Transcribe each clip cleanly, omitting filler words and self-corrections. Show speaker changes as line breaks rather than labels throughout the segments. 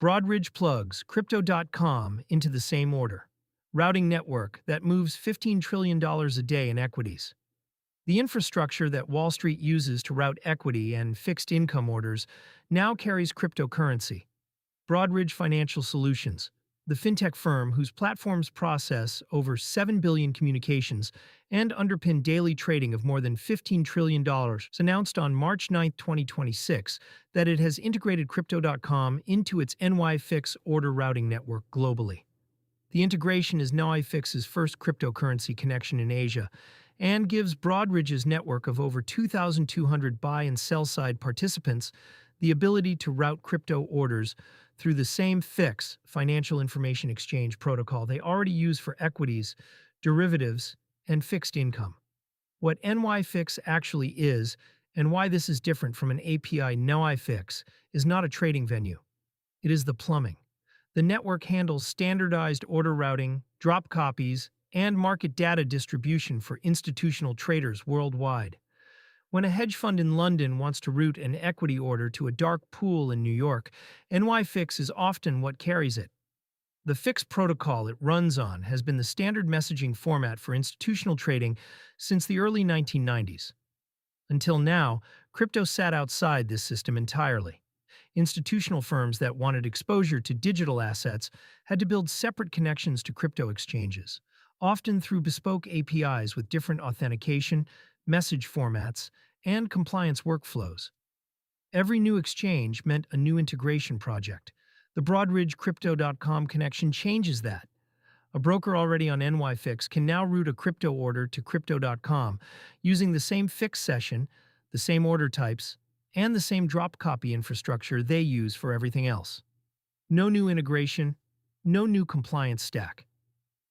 Broadridge plugs Crypto.com into the same order, routing network that moves $15 trillion a day in equities. The infrastructure that Wall Street uses to route equity and fixed income orders now carries cryptocurrency. Broadridge Financial Solutions, the fintech firm whose platforms process over 7 billion communications and underpin daily trading of more than $15 trillion, announced on March 9, 2026, that it has integrated Crypto.com into its NYFIX order routing network globally. The integration is NYFIX's first cryptocurrency connection in Asia and gives Broadridge's network of over 2,200 buy and sell side participants the ability to route crypto orders through the same FIX, Financial Information Exchange protocol, they already use for equities, derivatives, and fixed income. What NYFIX actually is, and why this is different from an API NYFIX, is not a trading venue. It is the plumbing. The network handles standardized order routing, drop copies, and market data distribution for institutional traders worldwide. When a hedge fund in London wants to route an equity order to a dark pool in New York, NYFIX is often what carries it. The FIX protocol it runs on has been the standard messaging format for institutional trading since the early 1990s. Until now, crypto sat outside this system entirely. Institutional firms that wanted exposure to digital assets had to build separate connections to crypto exchanges, often through bespoke APIs with different authentication, message formats, and compliance workflows. Every new exchange meant a new integration project. The Broadridge Crypto.com connection changes that. A broker already on NYFIX can now route a crypto order to Crypto.com using the same FIX session, the same order types, and the same drop copy infrastructure they use for everything else. No new integration, no new compliance stack.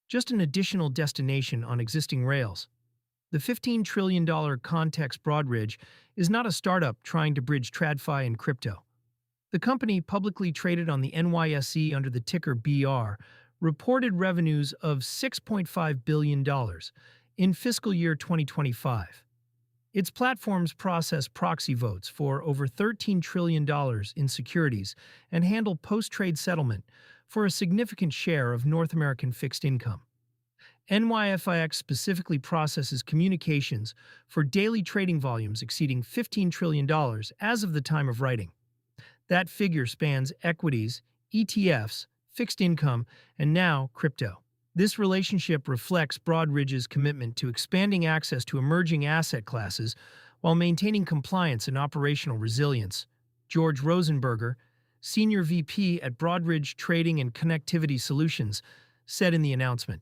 Just an additional destination on existing rails. The $15 trillion Context Broadridge is not a startup trying to bridge TradFi and crypto. The company, publicly traded on the NYSE under the ticker BR, reported revenues of $6.5 billion in fiscal year 2025. Its platforms process proxy votes for over $13 trillion in securities and handle post-trade settlement for a significant share of North American fixed income. NYFIX specifically processes communications for daily trading volumes exceeding $15 trillion as of the time of writing. That figure spans equities, ETFs, fixed income, and now crypto. This relationship reflects Broadridge's commitment to expanding access to emerging asset classes while maintaining compliance and operational resilience. George Rosenberger, Senior VP at Broadridge Trading and Connectivity Solutions, said in the announcement.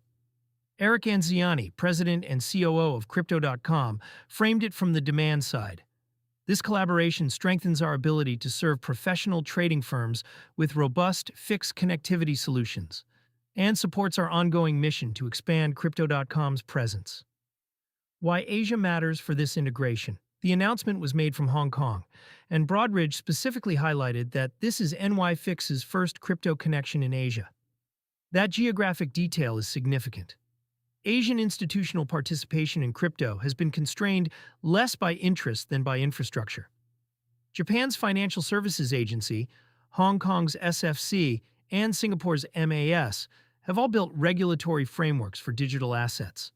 Eric Anziani, president and COO of Crypto.com, framed it from the demand side. This collaboration strengthens our ability to serve professional trading firms with robust, fixed connectivity solutions and supports our ongoing mission to expand Crypto.com's presence. Why Asia matters for this integration. The announcement was made from Hong Kong, and Broadridge specifically highlighted that this is NYFIX's first crypto connection in Asia. That geographic detail is significant. Asian institutional participation in crypto has been constrained less by interest than by infrastructure. Japan's Financial Services Agency, Hong Kong's SFC, and Singapore's MAS have all built regulatory frameworks for digital assets.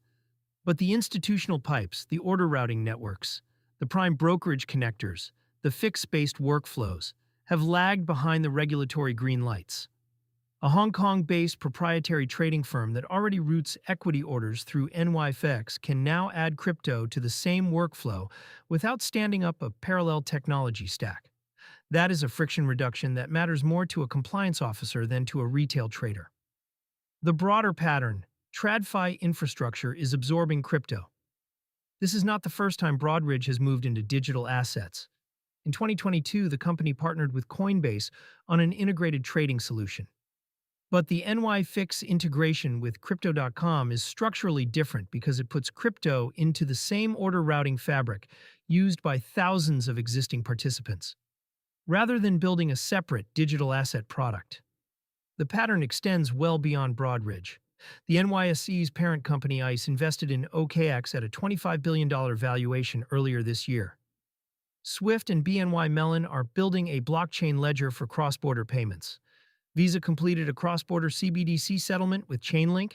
But the institutional pipes, the order routing networks, the prime brokerage connectors, the FIX-based workflows have lagged behind the regulatory green lights. A Hong Kong-based proprietary trading firm that already routes equity orders through NYFIX can now add crypto to the same workflow without standing up a parallel technology stack. That is a friction reduction that matters more to a compliance officer than to a retail trader. The broader pattern, TradFi infrastructure is absorbing crypto. This is not the first time Broadridge has moved into digital assets. In 2022, the company partnered with Coinbase on an integrated trading solution. But the NYFIX integration with Crypto.com is structurally different because it puts crypto into the same order routing fabric used by thousands of existing participants, rather than building a separate digital asset product. The pattern extends well beyond Broadridge. The NYSE's parent company ICE invested in OKX at a $25 billion valuation earlier this year. Swift and BNY Mellon are building a blockchain ledger for cross-border payments. Visa completed a cross-border CBDC settlement with Chainlink,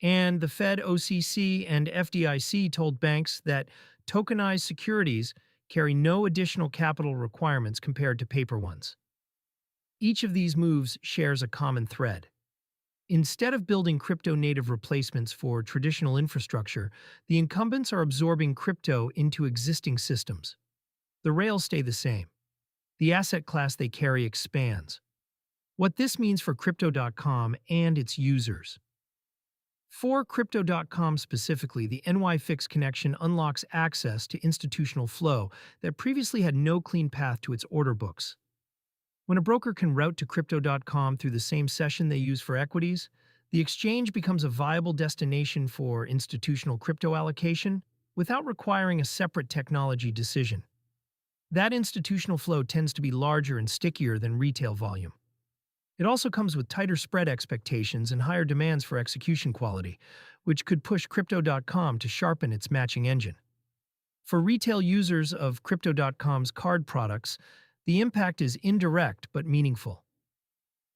and the Fed, OCC, and FDIC told banks that tokenized securities carry no additional capital requirements compared to paper ones. Each of these moves shares a common thread. Instead of building crypto-native replacements for traditional infrastructure, the incumbents are absorbing crypto into existing systems. The rails stay the same. The asset class they carry expands. What this means for Crypto.com and its users. For Crypto.com specifically, the NYFIX connection unlocks access to institutional flow that previously had no clean path to its order books. When a broker can route to Crypto.com through the same session they use for equities, the exchange becomes a viable destination for institutional crypto allocation without requiring a separate technology decision. That institutional flow tends to be larger and stickier than retail volume. It also comes with tighter spread expectations and higher demands for execution quality, which could push Crypto.com to sharpen its matching engine. For retail users of Crypto.com's card products, the impact is indirect but meaningful.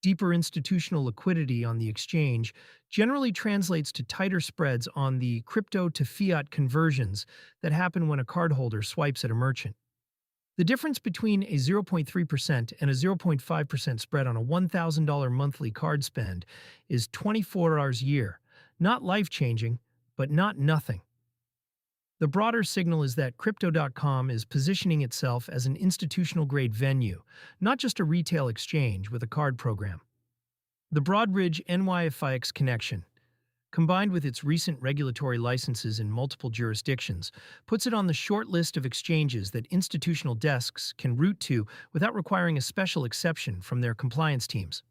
Deeper institutional liquidity on the exchange generally translates to tighter spreads on the crypto-to-fiat conversions that happen when a cardholder swipes at a merchant. The difference between a 0.3% and a 0.5% spread on a $1,000 monthly card spend is 24 hours a year. Not life-changing, but not nothing. The broader signal is that Crypto.com is positioning itself as an institutional-grade venue, not just a retail exchange with a card program. The Broadridge NYFIX connection, combined with its recent regulatory licenses in multiple jurisdictions, puts it on the short list of exchanges that institutional desks can route to without requiring a special exception from their compliance teams.